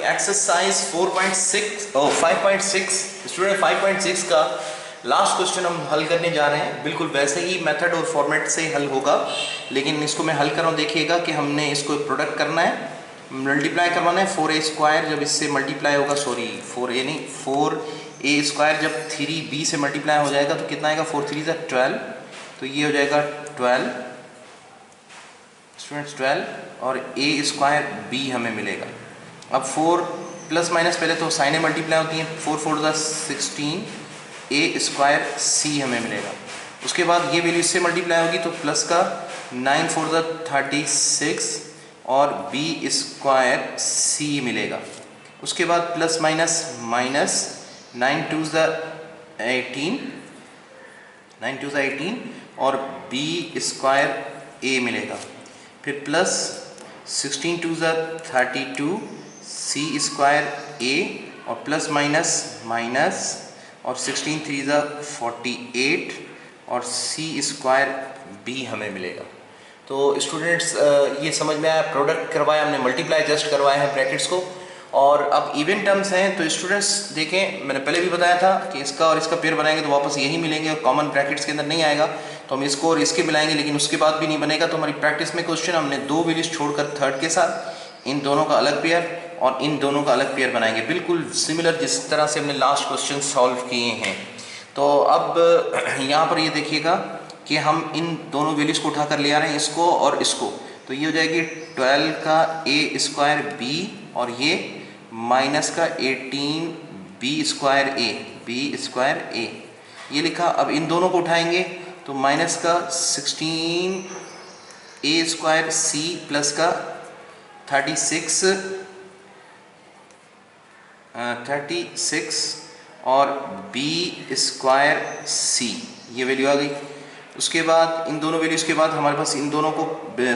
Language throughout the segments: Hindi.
एक्सरसाइज 5.6 स्टूडेंट 5.6 का लास्ट क्वेश्चन हम हल करने जा रहे हैं। बिल्कुल वैसे ही मेथड और फॉर्मेट से हल होगा, लेकिन इसको मैं हल कर रहा हूँ। देखिएगा कि हमने इसको प्रोडक्ट करना है, मल्टीप्लाई करवाना है। 4a² जब इससे मल्टीप्लाई होगा, सॉरी 4a नहीं, 4a² जब 3b से मल्टीप्लाई हो जाएगा तो कितना आएगा? 4 3 12, तो ये हो जाएगा 12 स्टूडेंट्स 12 और a² b हमें मिलेगा। अब 4 प्लस माइनस पहले तो साइनें मल्टीप्लाई होती हैं, 4 4 16 a² c हमें मिलेगा। उसके बाद ये वैल्यू इससे मल्टीप्लाई होगी तो प्लस का 9 4 36 और b² c मिलेगा। उसके बाद प्लस माइनस माइनस 9 2 18 और b² a मिलेगा। फिर प्लस 16 2 32 c² a और प्लस माइनस माइनस और 16 3 48 और c² b हमें मिलेगा। तो स्टूडेंट्स ये समझ में आया, प्रोडक्ट करवाया हमने, मल्टीप्लाई जस्ट करवाए हैं ब्रैकेट्स को। और अब इवन टर्म्स हैं तो स्टूडेंट्स देखें, मैंने पहले भी बताया था कि इसका और इसका पेयर बनाएंगे तो वापस यही मिलेंगे और कॉमन ब्रैकेट्स के अंदर नहीं आएगा, तो हम इसको और इसके मिलाएंगे, लेकिन उसके बाद भी नहीं बनेगा। तो हमारी प्रैक्टिस में क्वेश्चन हमने दो वैल्यूज छोड़कर थर्ड के साथ इन दोनों का अलग पेयर और इन दोनों का अलग पेयर बनाएंगे, बिल्कुल सिमिलर जिस तरह से हमने लास्ट क्वेश्चन सॉल्व किए हैं। तो अब यहाँ पर ये देखिएगा कि हम इन दोनों वैल्यूज़ को उठाकर ले आ रहे हैं, इसको और इसको। तो ये हो जाएगी 12 का a² b और ये माइनस का 18 b² a ये लिखा। अब इन दोनों को उठाएंगे तो माइनस का 16 a² c प्लस का 36 और b² c ये वैल्यू आ गई। उसके बाद इन दोनों वैल्यूज़ के बाद हमारे पास इन दोनों को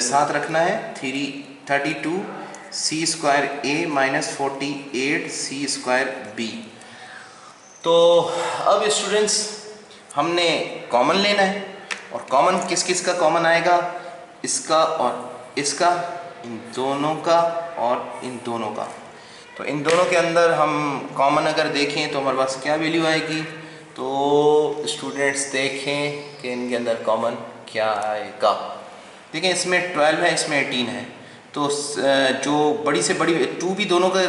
साथ रखना है, 32 c² a minus 48 c² b। तो अब स्टूडेंट्स हमने कॉमन लेना है, और कॉमन किस किस का कॉमन आएगा? इसका और इसका, इन दोनों का और इन दोनों का। तो इन दोनों के अंदर हम कॉमन अगर देखें तो हमारे पास क्या वैल्यू आएगी? तो स्टूडेंट्स देखें कि इनके अंदर कॉमन क्या आएगा। देखें, इसमें 12 है, इसमें 18 है, तो जो बड़ी से बड़ी 2 भी दोनों का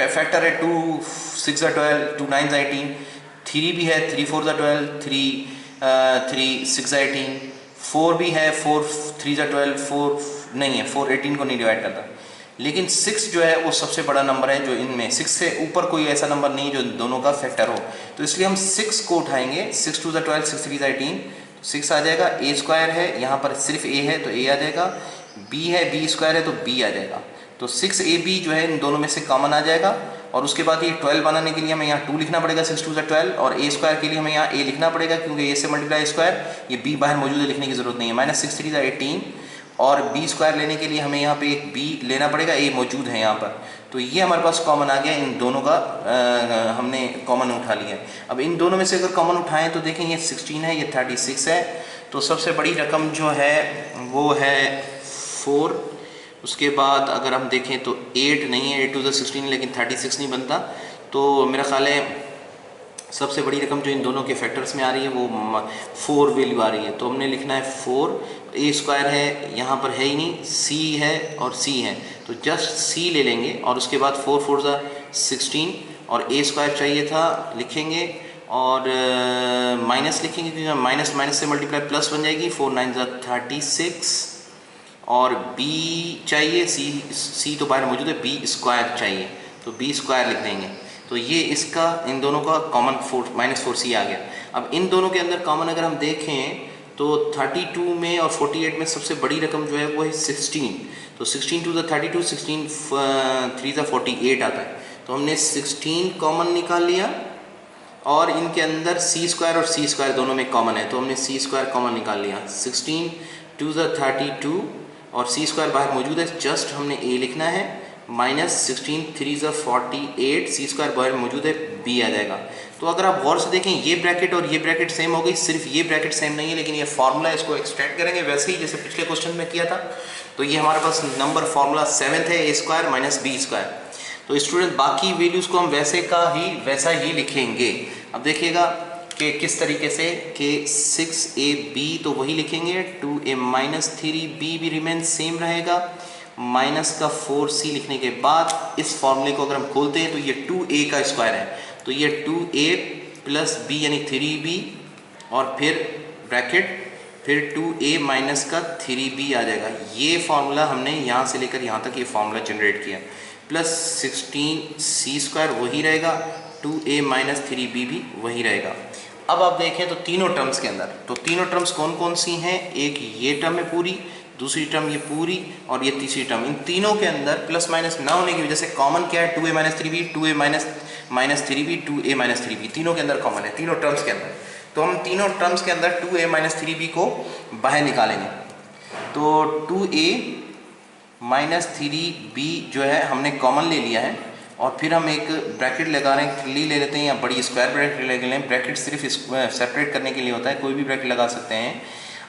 फैक्टर है, 2 6 12, 2 9 18, 3 भी है, 3 4 12, 3 6 18, 4 भी है, 4 3 12, 4 नहीं है, 4 18 को नहीं डिवाइड करता। लेकिन 6 जो है वो सबसे बड़ा नंबर है, जो इनमें 6 से ऊपर कोई ऐसा नंबर नहीं जो दोनों का फैक्टर हो। तो इसलिए हम 6 को उठाएंगे, 6 2 12, 6 3 18, तो 6 आ जाएगा। a² है, यहाँ पर सिर्फ a है तो a आ जाएगा, b है, b² है तो b आ जाएगा। तो 6ab जो है इन दोनों में से कॉमन आ जाएगा। और उसके बाद ये 12 बनाने के लिए हमें यहाँ 2 लिखना पड़ेगा, 6 2 12, और a² के लिए हमें यहाँ a लिखना पड़ेगा क्योंकि a से मल्टीप्लाई स्क्वायर, ये b बाहर मौजूद है, लिखने की जरूरत नहीं है। माइनस 6 3 18 और b² लेने के लिए हमें यहाँ पे एक b लेना पड़ेगा, a मौजूद है यहाँ पर। तो ये हमारे पास कॉमन आ गया, इन दोनों का हमने कॉमन उठा लिया है। अब इन दोनों में से अगर कॉमन उठाएं तो देखें, ये 16 है, ये 36 है, तो सबसे बड़ी रकम जो है वो है 4। उसके बाद अगर हम देखें तो 8 नहीं है, 8 2 16, लेकिन 36 नहीं बनता। तो मेरा ख्याल है सबसे बड़ी रकम जो इन दोनों के फैक्टर्स में आ रही है वो 4 वैल्यू आ रही है। तो हमने लिखना है 4, a² है, यहाँ पर है ही नहीं, c है और c है, तो जस्ट c ले लेंगे। और उसके बाद 4 4 16 और a² चाहिए था, लिखेंगे और माइनस लिखेंगे क्योंकि माइनस माइनस से मल्टीप्लाई प्लस बन जाएगी, 4 9 36 और b चाहिए, c तो बाहर मौजूद है, b² चाहिए, तो b² लिख देंगे। तो ये इसका इन दोनों का कॉमन -4c आ गया। अब इन दोनों के अंदर कॉमन अगर हम देखें तो 32 में और 48 में सबसे बड़ी रकम जो है वो है 16। तो 16 2 32, 16 3 48 आता है। तो हमने 16 कॉमन निकाल लिया और इनके अंदर c² और c² दोनों में कॉमन है, तो हमने c² कॉमन निकाल लिया। 16 2 32 और c² बाहर मौजूद है, जस्ट हमने a लिखना है माइनस 16 3 ज़ा 48, सी स्क्वायर बाहर मौजूद है, बी आ जाएगा। तो अगर आप गौर से देखें ये ब्रैकेट और ये ब्रैकेट सेम हो गई, सिर्फ ये ब्रैकेट सेम नहीं है, लेकिन ये फार्मूला इसको एक्सटेंड करेंगे वैसे ही जैसे पिछले क्वेश्चन में किया था। तो ये हमारे पास नंबर फार्मूला 7 है, ए स्क्वायर माइनस बी स्क्वायर। तो स्टूडेंट बाकी वैल्यूज़ को हम वैसा ही लिखेंगे। अब देखिएगा कि किस तरीके से, कि 6ab तो वही लिखेंगे, 2a माइनस 3b भी रिमेन सेम रहेगा, माइनस का 4c लिखने के बाद इस फॉर्मूले को अगर हम खोलते हैं तो ये 2a का स्क्वायर है, तो ये 2a प्लस b यानी 3b और फिर ब्रैकेट, फिर 2a माइनस का 3b आ जाएगा। ये फार्मूला हमने यहाँ से लेकर यहाँ तक ये फार्मूला जनरेट किया, प्लस 16c स्क्वायर वही रहेगा, 2a माइनस 3b भी वही रहेगा। अब आप देखें तो तीनों टर्म्स के अंदर, तो तीनों टर्म्स कौन कौन सी हैं, एक ये टर्म है पूरी, दूसरी टर्म ये पूरी और ये तीसरी टर्म। इन तीनों के अंदर प्लस माइनस ना होने की वजह से कॉमन क्या है, 2a minus 3b, 2a minus 3b, 2a minus 3b, तीनों के अंदर कॉमन है, तीनों टर्म्स के अंदर। तो हम तीनों टर्म्स के अंदर 2a माइनस 3b को बाहर निकालेंगे। तो 2a माइनस 3b जो है हमने कॉमन ले लिया है, और फिर हम एक ब्रैकेट लगा रहे हैं, ले लेते हैं या बड़ी स्क्वायर ब्रैकेट ले लें। ब्रैकेट सिर्फ सेपरेट करने के लिए होता है, कोई भी ब्रैकेट लगा सकते हैं।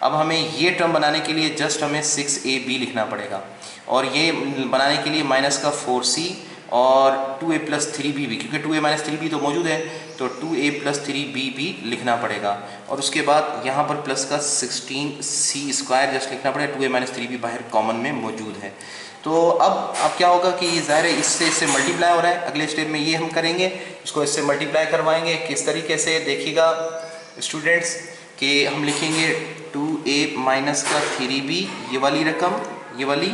अब हमें ये टर्म बनाने के लिए जस्ट हमें 6ab लिखना पड़ेगा, और ये बनाने के लिए माइनस का 4c और 2a प्लस 3b भी, क्योंकि 2a माइनस 3b तो मौजूद है, तो 2a प्लस 3b भी लिखना पड़ेगा। और उसके बाद यहाँ पर प्लस का 16c स्क्वायर जस्ट लिखना पड़ेगा, 2a माइनस 3b बाहर कॉमन में मौजूद है। तो अब क्या होगा कि ये ज़ाहिर है इससे मल्टीप्लाई हो रहा है, अगले स्टेप में ये हम करेंगे, इसको इससे मल्टीप्लाई करवाएंगे। किस तरीके से देखिएगा स्टूडेंट्स, कि हम लिखेंगे 2a माइनस का 3b, ये वाली रकम, ये वाली,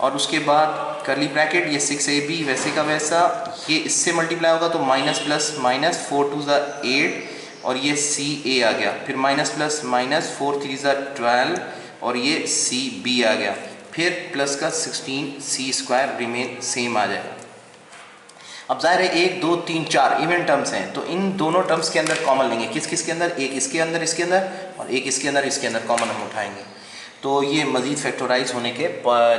और उसके बाद करली ब्रैकेट, ये 6ab वैसे का वैसा, ये इससे मल्टीप्लाई होगा तो माइनस प्लस माइनस 4 2 ज़ा 8 और ये ca आ गया, फिर माइनस प्लस माइनस 4 3 ज़ा 12 और ये cb आ गया, फिर प्लस का 16c स्क्वायर रिमेन सेम आ जाएगा। अब जाहिर है 1 2 3 4 इवन टर्म्स हैं, तो इन दोनों टर्म्स के अंदर कॉमन लेंगे। किस किस के अंदर, एक इसके अंदर और एक इसके अंदर कॉमन हम उठाएंगे, तो ये मज़ीद फैक्टराइज होने के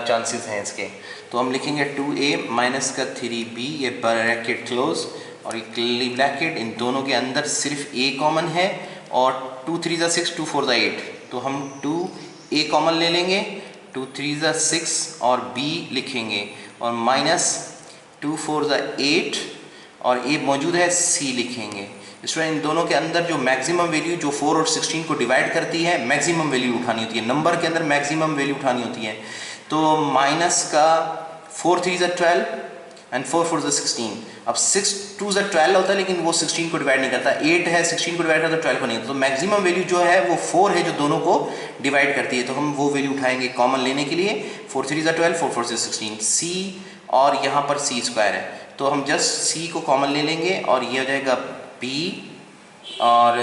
चांसेस हैं इसके। तो हम लिखेंगे 2a माइनस का 3b, ये ब्रैकेट क्लोज और ये कर्ली ब्रैकेट, इन दोनों के अंदर सिर्फ a कॉमन है, और 2 3 ज़ा 6 2 4 ज़ा 8, तो हम 2a कॉमन ले लेंगे, 2 3 ज़ा 6 और b लिखेंगे, और माइनस 2 4 ज़ा 8 और a मौजूद है, c लिखेंगे। स्टूडेंट इन दोनों के अंदर जो मैक्सिमम वैल्यू जो 4 और 16 को डिवाइड करती है, मैक्सिमम वैल्यू उठानी होती है, नंबर के अंदर मैक्सिमम वैल्यू उठानी होती है। तो माइनस का 4 3 ज़ा 12 एंड 4 4 ज़ा 16। अब 6 2 ज़ा 12 होता है, लेकिन वो 16 को डिवाइड नहीं करता, 8 है 16 को डिवाइड करता है, 12 को नहीं। तो मैक्सिमम वैल्यू जो है वो 4 है, जो दोनों को डिवाइड करती है, तो हम वो वैल्यू उठाएंगे कॉमन लेने के लिए। 4 3 ज़ा 12, 4 4 ज़ा 16, c और यहाँ पर c स्क्वायर है, तो हम जस्ट c को कॉमन ले लेंगे और ये हो जाएगा b, और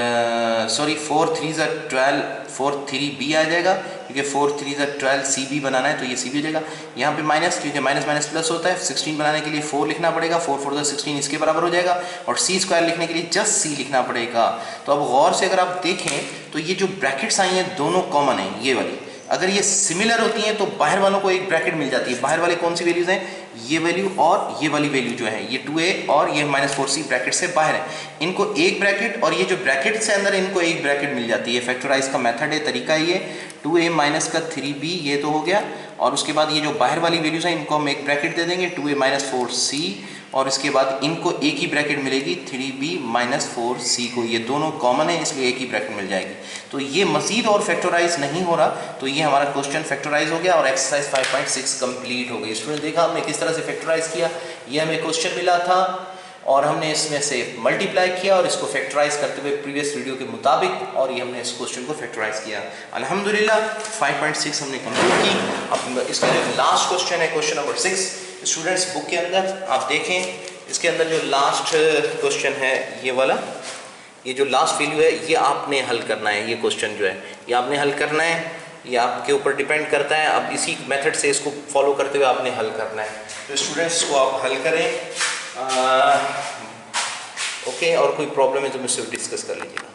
सॉरी 4 3 ज़ा 12, 4 3b आ जाएगा, क्योंकि 4 3 ज़ा 12 cb बनाना है, तो ये cb हो जाएगा। यहाँ पे माइनस, क्योंकि माइनस माइनस प्लस होता है, 16 बनाने के लिए 4 लिखना पड़ेगा, 4 4 ज़ा 16 इसके बराबर हो जाएगा, और c स्क्वायर लिखने के लिए जस्ट c लिखना पड़ेगा। तो अब गौर से अगर आप देखें तो ये जो ब्रैकेट्स आई हैं दोनों कॉमन हैं, ये वाली अगर ये सिमिलर होती हैं तो बाहर वालों को एक ब्रैकेट मिल जाती है। बाहर वाले कौन सी वैल्यूज़ हैं, ये वैल्यू और ये वाली वैल्यू जो है, ये 2a और ये माइनस 4c ब्रैकेट से बाहर है, इनको एक ब्रैकेट, और ये जो ब्रैकेट से अंदर इनको एक ब्रैकेट मिल जाती है। फैक्टराइज का मेथड है, तरीका ये 2a माइनस का 3b ये तो हो गया, और उसके बाद ये जो बाहर वाली वैल्यूज़ हैं इनको हम एक ब्रैकेट दे देंगे 2a माइनस 4c, और इसके बाद इनको एक ही ब्रैकेट मिलेगी 3b माइनस 4c को, ये दोनों कॉमन है इसलिए एक ही ब्रैकेट मिल जाएगी। तो ये मज़ीद और फैक्टराइज नहीं हो रहा, तो ये हमारा क्वेश्चन फैक्टराइज हो गया और एक्सरसाइज 5.6 कंप्लीट हो गई। स्टूडेंट देखा हमने किस तरह से फैक्टराइज किया, ये हमें क्वेश्चन मिला था और हमने इसमें से मल्टीप्लाई किया और इसको फैक्टराइज करते हुए प्रीवियस वीडियो के मुताबिक, और ये हमने इस क्वेश्चन को फैक्टराइज किया। अल्हम्दुलिल्लाह 5.6 हमने कंप्लीट की। अब इसका जो लास्ट क्वेश्चन है, क्वेश्चन नंबर 6, स्टूडेंट्स बुक के अंदर आप देखें, इसके अंदर जो लास्ट क्वेश्चन है ये वाला, ये जो लास्ट वैल्यू है ये आपने हल करना है। ये क्वेश्चन जो है ये आपने हल करना है, ये आपके ऊपर डिपेंड करता है। अब इसी मेथड से इसको फॉलो करते हुए आपने हल करना है। तो स्टूडेंट्स को आप हल करें, ओके, और कोई प्रॉब्लम है तो मुझसे डिस्कस कर लीजिएगा।